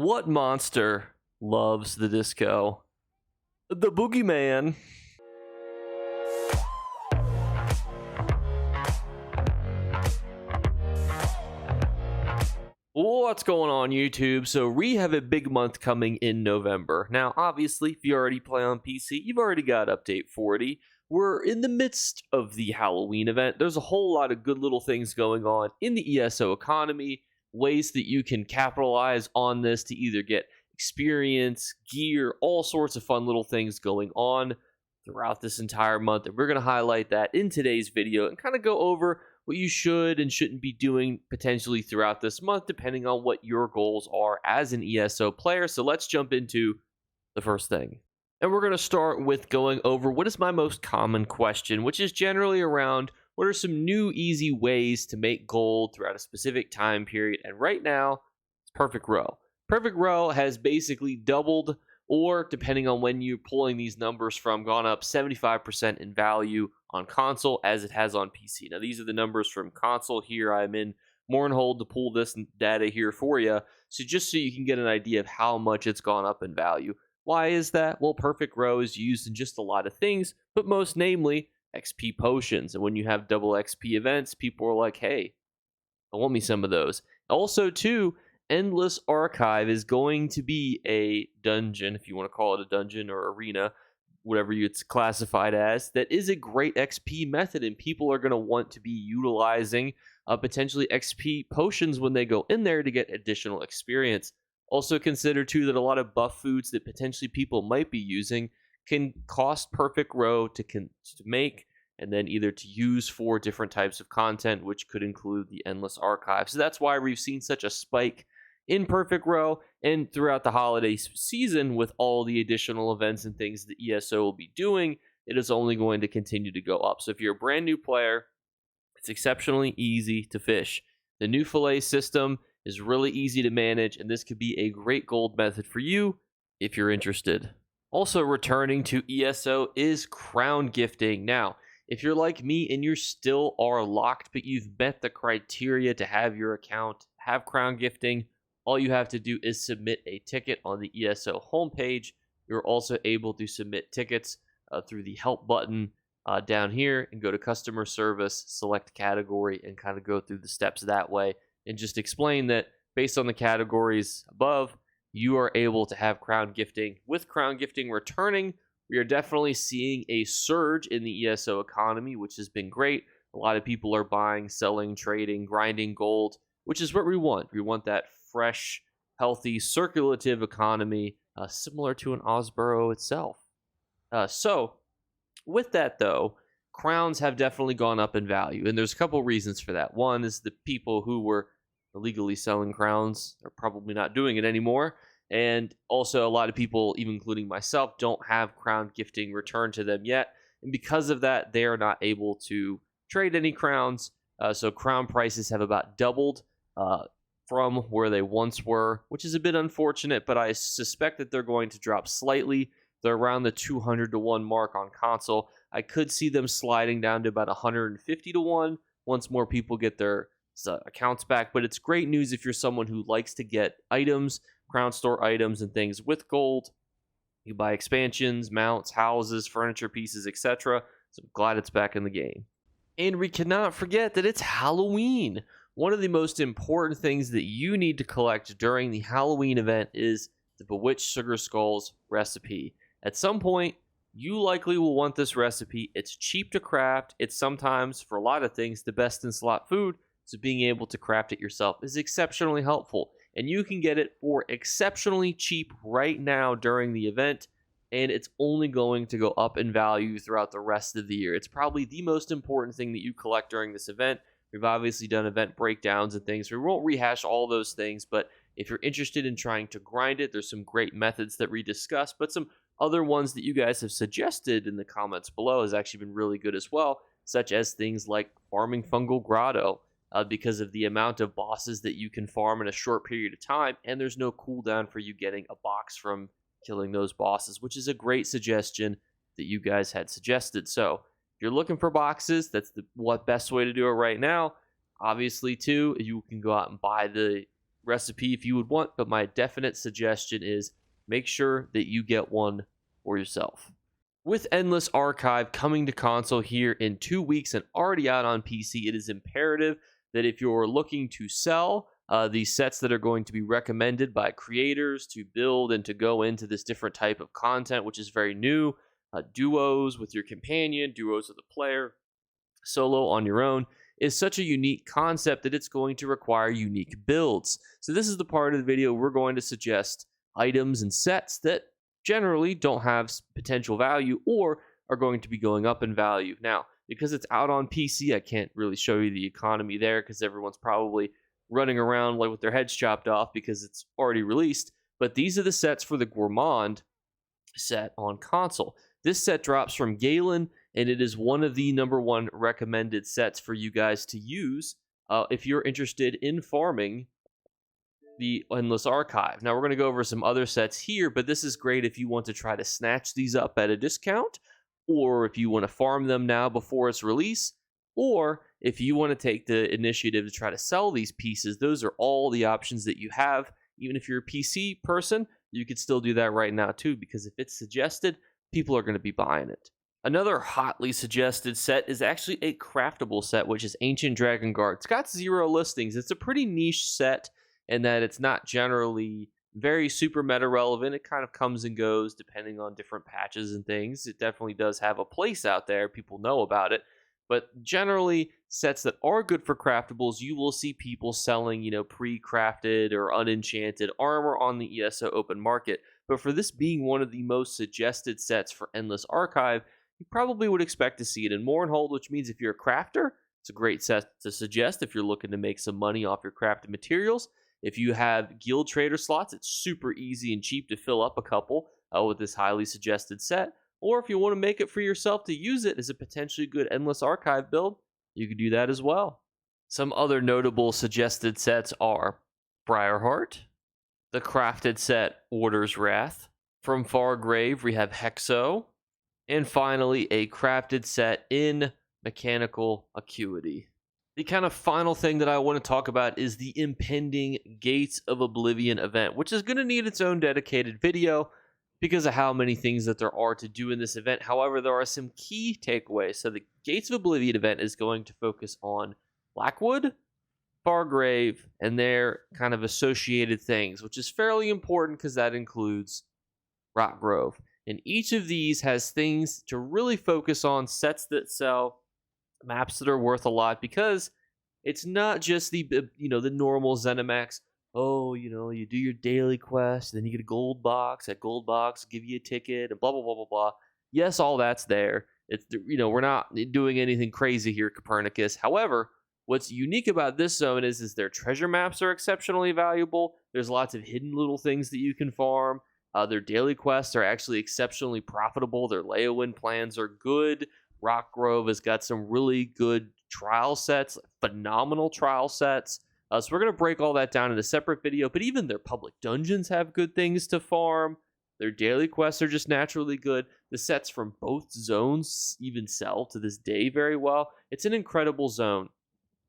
What monster loves the disco? The boogeyman. What's going on, YouTube? So we have a big month coming in November. Now, obviously, if you already play on PC, you've already got Update 40. We're in the midst of the Halloween event. There's a whole lot of good little things going on in the ESO economy, ways that you can capitalize on this to either get experience, gear, all sorts of fun little things going on throughout this entire month. And we're going to highlight that in today's video and kind of go over what you should and shouldn't be doing potentially throughout this month, depending on what your goals are as an ESO player. So let's jump into the first thing. And we're going to start with going over what is my most common question, which is generally around what are some new easy ways to make gold throughout a specific time period. And right now, it's Perfect Row. Perfect Row has basically doubled, or depending on when you're pulling these numbers from, gone up 75% in value on console as it has on PC. Now, these are the numbers from console here. I'm in Mournhold to pull this data here for you. So just so you can get an idea of how much it's gone up in value. Why is that? Well, Perfect Row is used in just a lot of things, but most namely XP potions. And when you have double XP events, people are like, hey, I want me some of those. Also, too, Endless Archive is going to be a dungeon, if you want to call it a dungeon or arena, whatever it's classified as, that is a great XP method, and people are going to want to be utilizing potentially XP potions when they go in there to get additional experience. Also consider, too, that a lot of buff foods that potentially people might be using can cost Perfect Row to make, and then either to use for different types of content, which could include the Endless Archive. So that's why we've seen such a spike in Perfect Row and throughout the holiday season with all the additional events and things that ESO will be doing. It is only going to continue to go up. So if you're a brand new player, it's exceptionally easy to fish. The new fillet system is really easy to manage, and this could be a great gold method for you if you're interested. Also returning to ESO is crown gifting. Now, if you're like me and you still are locked, but you've met the criteria to have your account have crown gifting, all you have to do is submit a ticket on the ESO homepage. You're also able to submit tickets through the help button down here and go to customer service, select category, and kind of go through the steps that way. And just explain that based on the categories above, you are able to have crown gifting. With crown gifting returning, we are definitely seeing a surge in the ESO economy, which has been great. A lot of people are buying, selling, trading, grinding gold, which is what we want. We want that fresh, healthy, circulative economy, similar to an Osboro itself. So, with that though, crowns have definitely gone up in value, and there's a couple reasons for that. One is the people who were illegally selling crowns are probably not doing it anymore. And also, a lot of people, even including myself, don't have crown gifting returned to them yet. And because of that, they are not able to trade any crowns. So crown prices have about doubled from where they once were, which is a bit unfortunate, but I suspect that they're going to drop slightly. They're around the 200 to 1 mark on console. I could see them sliding down to about 150 to 1 once more people get their accounts back. But it's great news if you're someone who likes to get items, crown store items and things with gold. You buy expansions, mounts, houses, furniture pieces, etc. So I'm glad it's back in the game. And we cannot forget that it's Halloween. One of the most important things that you need to collect during the Halloween event is the Bewitched Sugar Skulls recipe. At some point, you likely will want this recipe. It's cheap to craft. It's sometimes, for a lot of things, the best in slot food. So being able to craft it yourself is exceptionally helpful. And you can get it for exceptionally cheap right now during the event. And it's only going to go up in value throughout the rest of the year. It's probably the most important thing that you collect during this event. We've obviously done event breakdowns and things. We won't rehash all those things, but if you're interested in trying to grind it, there's some great methods that we discussed, but some other ones that you guys have suggested in the comments below has actually been really good as well, such as things like farming Fungal Grotto, because of the amount of bosses that you can farm in a short period of time, and there's no cooldown for you getting a box from killing those bosses, which is a great suggestion that you guys had suggested. So if you're looking for boxes, that's the best way to do it right now. Obviously, too, you can go out and buy the recipe if you would want, but my definite suggestion is make sure that you get one for yourself. With Endless Archive coming to console here in 2 weeks and already out on PC, it is imperative that if you're looking to sell these sets that are going to be recommended by creators to build and to go into this different type of content, which is very new, duos with your companion, duos with a player, solo on your own, is such a unique concept that it's going to require unique builds. So this is the part of the video we're going to suggest items and sets that generally don't have potential value or are going to be going up in value. Now, because it's out on PC, I can't really show you the economy there because everyone's probably running around like with their heads chopped off because it's already released. But these are the sets for the Gourmand set on console. This set drops from Galen, and it is one of the #1 recommended sets for you guys to use if you're interested in farming the Endless Archive. Now, we're going to go over some other sets here, but this is great if you want to try to snatch these up at a discount, or if you want to farm them now before its release, or if you want to take the initiative to try to sell these pieces. Those are all the options that you have. Even if you're a PC person, you could still do that right now too, because if it's suggested, people are going to be buying it. Another hotly suggested set is actually a craftable set, which is Ancient Dragon Guard. It's got 0 listings. It's a pretty niche set in that it's not generally very super meta relevant. It kind of comes and goes depending on different patches and things. It definitely does have a place out there. People know about it. But generally, sets that are good for craftables, you will see people selling, pre-crafted or unenchanted armor on the ESO open market. But for this being one of the most suggested sets for Endless Archive, you probably would expect to see it in Mournhold, which means if you're a crafter, it's a great set to suggest if you're looking to make some money off your crafted materials. If you have guild trader slots, it's super easy and cheap to fill up a couple with this highly suggested set. Or if you want to make it for yourself to use it as a potentially good Endless Archive build, you can do that as well. Some other notable suggested sets are Briarheart, the crafted set Order's Wrath. From Fargrave, we have Hexo. And finally, a crafted set in Mechanical Acuity. The kind of final thing that I want to talk about is the impending Gates of Oblivion event, which is going to need its own dedicated video because of how many things that there are to do in this event. However, there are some key takeaways. So the Gates of Oblivion event is going to focus on Blackwood, Fargrave, and their kind of associated things, which is fairly important because that includes Rockgrove. And each of these has things to really focus on, sets that sell, maps that are worth a lot, because it's not just the normal ZeniMax. Oh, you do your daily quest, then you get a gold box. That gold box will give you a ticket, and blah blah blah blah blah. Yes, all that's there. It's we're not doing anything crazy here, Copernicus. However, what's unique about this zone is their treasure maps are exceptionally valuable. There's lots of hidden little things that you can farm. Their daily quests are actually exceptionally profitable. Their Leowin plans are good. Rockgrove has got some really good trial sets, phenomenal trial sets. So we're going to break all that down in a separate video, but even their public dungeons have good things to farm. Their daily quests are just naturally good. The sets from both zones even sell to this day very well. It's an incredible zone.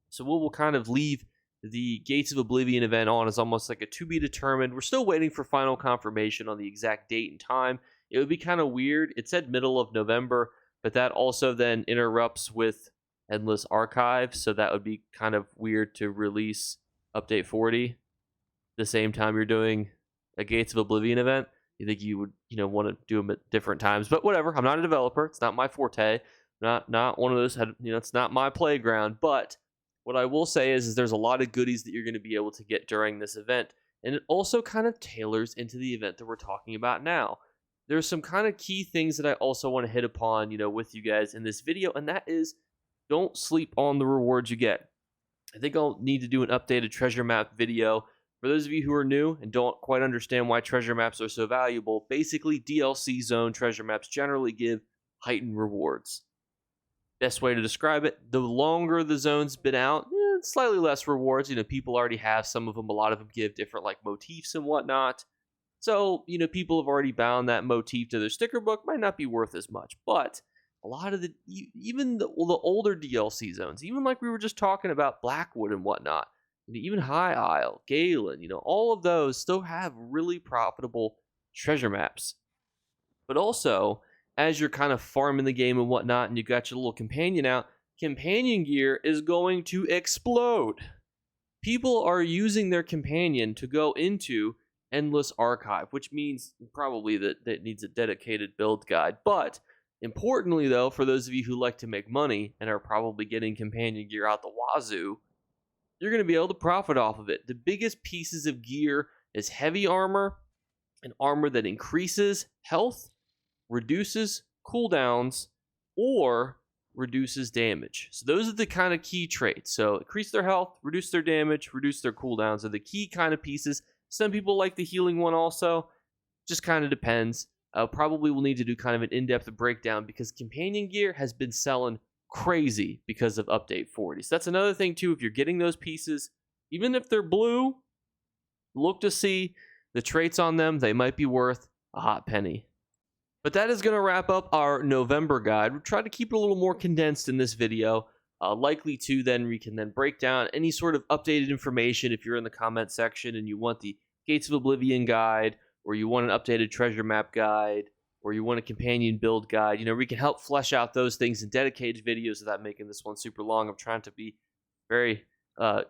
So we'll kind of leave the Gates of Oblivion event on as almost like a to be determined. We're still waiting for final confirmation on the exact date and time. It would be kind of weird. It said middle of November, but that also then interrupts with Endless Archive, so that would be kind of weird to release Update 40 the same time you're doing a Gates of Oblivion event. You think you would, want to do them at different times, but whatever. I'm not a developer. It's not my forte. Not one of those. It's not my playground. But what I will say is there's a lot of goodies that you're going to be able to get during this event, and it also kind of tailors into the event that we're talking about now. There's some kind of key things that I also want to hit upon, with you guys in this video, and that is don't sleep on the rewards you get. I think I'll need to do an updated treasure map video. For those of you who are new and don't quite understand why treasure maps are so valuable, basically DLC zone treasure maps generally give heightened rewards. Best way to describe it, the longer the zone's been out, slightly less rewards. People already have some of them. A lot of them give different motifs and whatnot. So, people have already bound that motif to their sticker book, might not be worth as much. But a lot of even the older DLC zones, even like we were just talking about Blackwood and whatnot, even High Isle, Galen, all of those still have really profitable treasure maps. But also, as you're kind of farming the game and whatnot, and you got your little companion out, companion gear is going to explode. People are using their companion to go into Endless Archive, which means probably that it needs a dedicated build guide. But importantly, though, for those of you who like to make money and are probably getting companion gear out the wazoo, you're going to be able to profit off of it. The biggest pieces of gear is heavy armor and armor that increases health, reduces cooldowns, or reduces damage. So those are the kind of key traits. So increase their health, reduce their damage, reduce their cooldowns are the key kind of pieces. Some people like the healing one also. Just kind of depends. Probably will need to do kind of an in-depth breakdown because companion gear has been selling crazy because of update 40. So that's another thing too. If you're getting those pieces, even if they're blue, look to see the traits on them. They might be worth a hot penny. But that is going to wrap up our November guide. We'll try to keep it a little more condensed in this video. Likely to then we can then break down any sort of updated information if you're in the comment section and you want the Gates of Oblivion guide, or you want an updated treasure map guide, or you want a companion build guide. We can help flesh out those things in dedicated videos without making this one super long. I'm trying to be very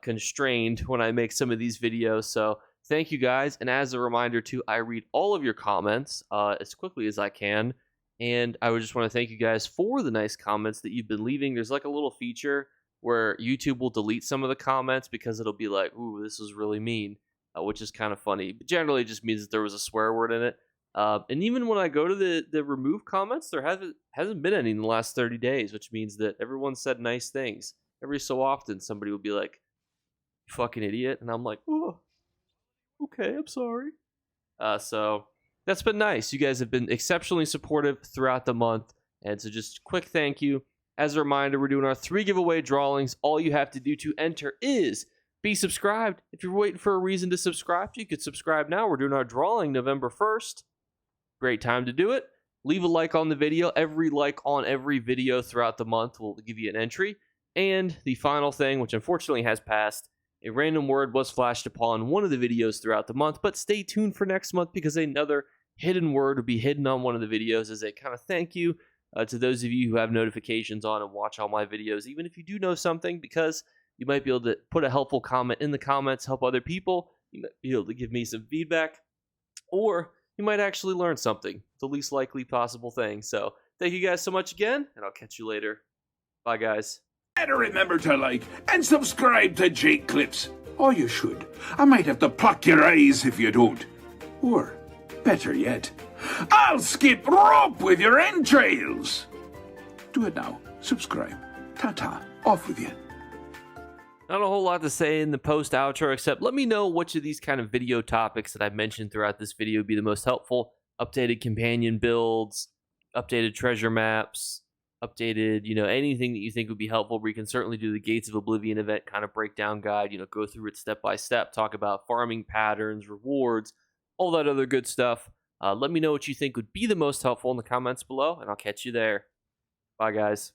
constrained when I make some of these videos. So thank you guys. And as a reminder too, I read all of your comments as quickly as I can. And I would just want to thank you guys for the nice comments that you've been leaving. There's like a little feature where YouTube will delete some of the comments because it'll be like, ooh, this was really mean, which is kind of funny. But generally it just means that there was a swear word in it. And even when I go to the remove comments, there hasn't been any in the last 30 days, which means that everyone said nice things. Every so often, somebody will be like, you fucking idiot. And I'm like, oh, okay, I'm sorry. So that's been nice. You guys have been exceptionally supportive throughout the month. And so just quick thank you. As a reminder, we're doing our 3 giveaway drawings. All you have to do to enter is be subscribed. If you're waiting for a reason to subscribe, you could subscribe now. We're doing our drawing November 1st. Great time to do it. Leave a like on the video. Every like on every video throughout the month will give you an entry. And the final thing, which unfortunately has passed, a random word was flashed upon one of the videos throughout the month, but stay tuned for next month because another hidden word will be hidden on one of the videos as a kind of thank you to those of you who have notifications on and watch all my videos, even if you do know something, because you might be able to put a helpful comment in the comments, help other people. You might be able to give me some feedback, or you might actually learn something, the least likely possible thing. So thank you guys so much again, and I'll catch you later. Bye, guys. Better remember to like and subscribe to Jake Clips. Or you should. I might have to pluck your eyes if you don't. Or, better yet, I'll skip rope with your entrails. Do it now. Subscribe. Ta-ta. Off with you. Not a whole lot to say in the post outro, except let me know which of these kind of video topics that I've mentioned throughout this video would be the most helpful. Updated companion builds, updated treasure maps, updated, anything that you think would be helpful. We can certainly do the Gates of Oblivion event kind of breakdown guide, go through it step by step, talk about farming patterns, rewards, all that other good stuff. Let me know what you think would be the most helpful in the comments below, and I'll catch you there. Bye, guys.